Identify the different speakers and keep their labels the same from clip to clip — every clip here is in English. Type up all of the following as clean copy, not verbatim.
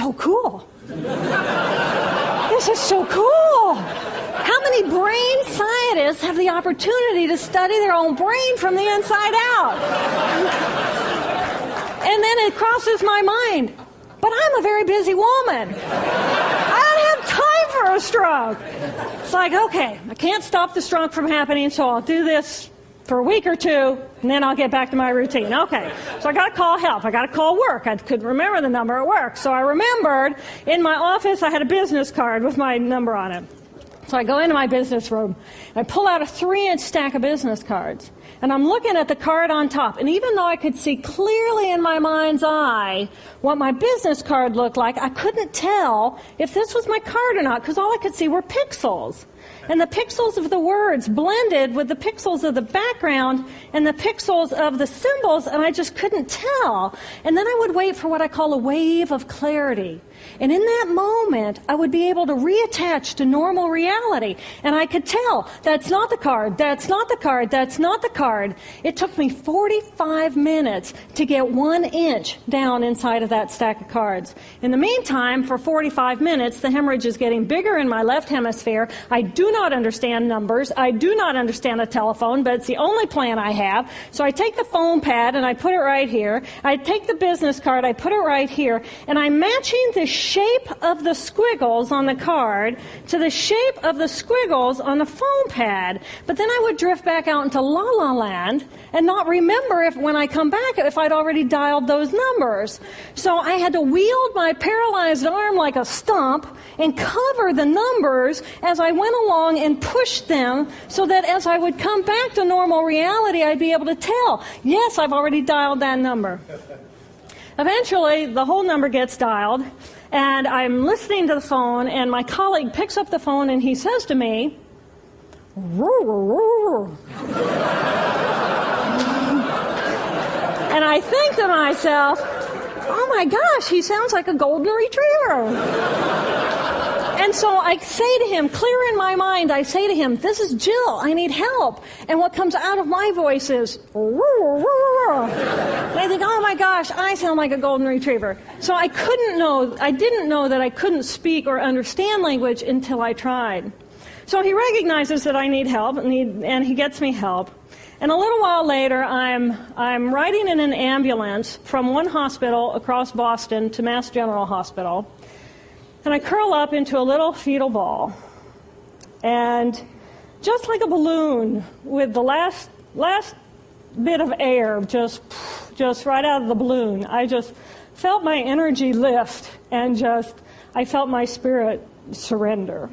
Speaker 1: so cool. This is so cool. How many brain scientists have the opportunity to study their own brain from the inside out? And then it crosses my mind, but I'm a very busy woman. I don't have time for a stroke. It's like, okay, I can't stop the stroke from happening, so I'll do this for a week or two, and then I'll get back to my routine. Okay, so I got to call help. I got to call work. I couldn't remember the number at work. So I remembered in my office I had a business card with my number on it. So I go into my business room, and I pull out a 3-inch stack of business cards. And I'm looking at the card on top. And even though I could see clearly in my mind's eye what my business card looked like, I couldn't tell if this was my card or not, because all I could see were pixels. And the pixels of the words blended with the pixels of the background and the pixels of the symbols, and I just couldn't tell. And then I would wait for what I call a wave of clarity. And in that moment, I would be able to reattach to normal reality. And I could tell, that's not the card, that's not the card, that's not the card. It took me 45 minutes to get 1 inch down inside of that stack of cards. In the meantime, for 45 minutes, the hemorrhage is getting bigger in my left hemisphere. I do not understand numbers. I do not understand a telephone, but it's the only plan I have. So I take the foam pad and I put it right here. I take the business card, I put it right here, and I'm matching the shape of the squiggles on the card to the shape of the squiggles on the foam pad. But then I would drift back out into la la land and not remember if when I come back if I'd already dialed those numbers. So I had to wield my paralyzed arm like a stump and cover the numbers as I went along and push them so that as I would come back to normal reality, I'd be able to tell, yes, I've already dialed that number. Eventually, the whole number gets dialed, and I'm listening to the phone, and my colleague picks up the phone, and he says to me, and I think to myself, oh my gosh, he sounds like a golden retriever. And so I say to him, clear in my mind, I say to him, this is Jill, I need help. And what comes out of my voice is, and I think, oh my gosh, I sound like a golden retriever. So I didn't know that I couldn't speak or understand language until I tried. So he recognizes that I need help, and he gets me help. And a little while later, I'm riding in an ambulance from one hospital across Boston to Mass General Hospital. And I curl up into a little fetal ball. And just like a balloon, with the last bit of air just right out of the balloon, I just felt my energy lift, and I felt my spirit surrender.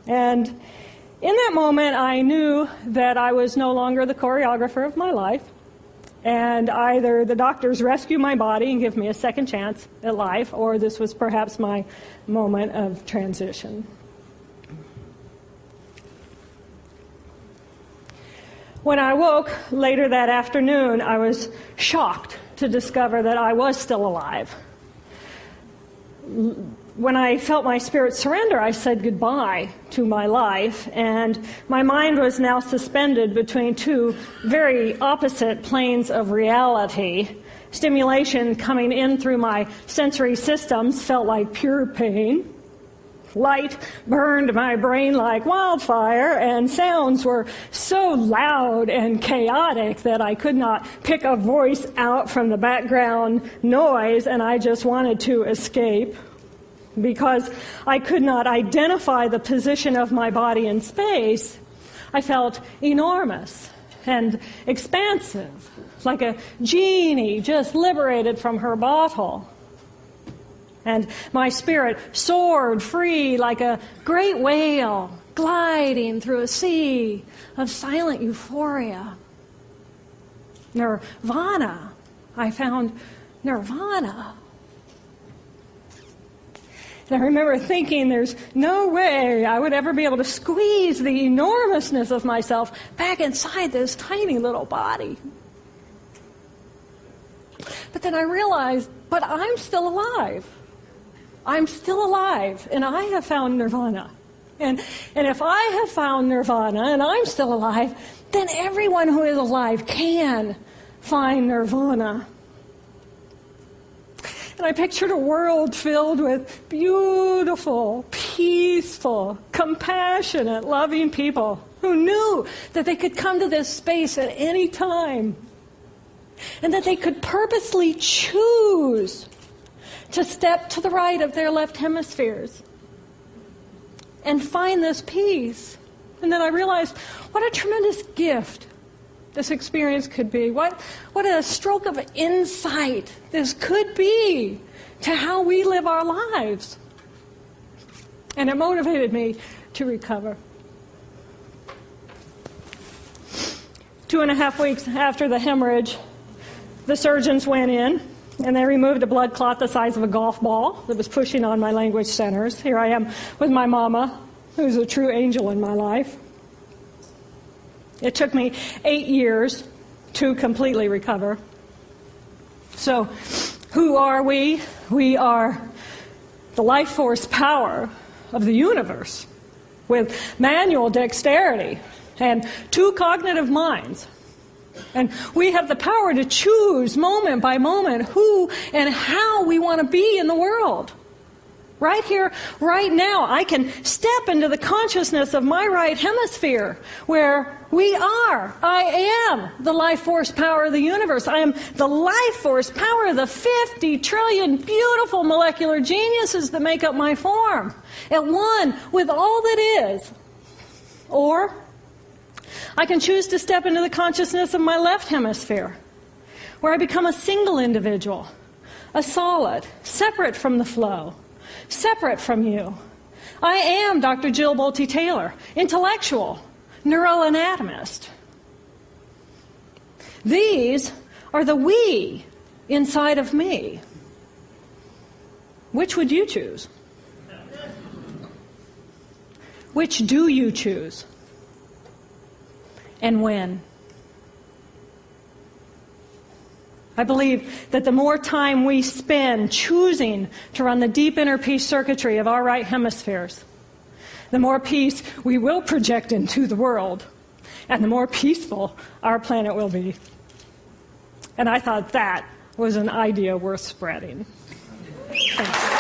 Speaker 1: And in that moment, I knew that I was no longer the choreographer of my life, and either the doctors rescue my body and give me a second chance at life, or this was perhaps my moment of transition. When I woke later that afternoon, I was shocked to discover that I was still alive. When I felt my spirit surrender, I said goodbye to my life, and my mind was now suspended between two very opposite planes of reality. Stimulation coming in through my sensory systems felt like pure pain. Light burned my brain like wildfire, and sounds were so loud and chaotic that I could not pick a voice out from the background noise, and I just wanted to escape. Because I could not identify the position of my body in space, I felt enormous and expansive, like a genie just liberated from her bottle. And my spirit soared free like a great whale gliding through a sea of silent euphoria. Nirvana. I found nirvana. And I remember thinking there's no way I would ever be able to squeeze the enormousness of myself back inside this tiny little body. But then I realized, but I'm still alive. I'm still alive, and I have found nirvana. And if I have found nirvana and I'm still alive, then everyone who is alive can find nirvana. And And I pictured a world filled with beautiful, peaceful, compassionate, loving people who knew that they could come to this space at any time and that they could purposely choose to step to the right of their left hemispheres and find this peace. And then I realized what a tremendous gift this experience could be. What a stroke of insight this could be to how we live our lives. And it motivated me to recover. 2.5 weeks after the hemorrhage, the surgeons went in and they removed a blood clot the size of a golf ball that was pushing on my language centers. Here I am with my mama, who's a true angel in my life. It took me 8 years to completely recover. So, who are we? We are the life force power of the universe with manual dexterity and 2 cognitive minds. And we have the power to choose moment by moment who and how we want to be in the world. Right here, right now, I can step into the consciousness of my right hemisphere where I am the life force power of the universe. I am the life force power of the 50 trillion beautiful molecular geniuses that make up my form, at one with all that is. Or I can choose to step into the consciousness of my left hemisphere, where I become a single individual, a solid, separate from the flow, separate from you. I am Dr. Jill Bolte Taylor, intellectual, neuroanatomist. These are the we inside of me. Which would you choose? Which do you choose? And when? I believe that the more time we spend choosing to run the deep inner peace circuitry of our right hemispheres, the more peace we will project into the world, and the more peaceful our planet will be. And I thought that was an idea worth spreading. Thanks.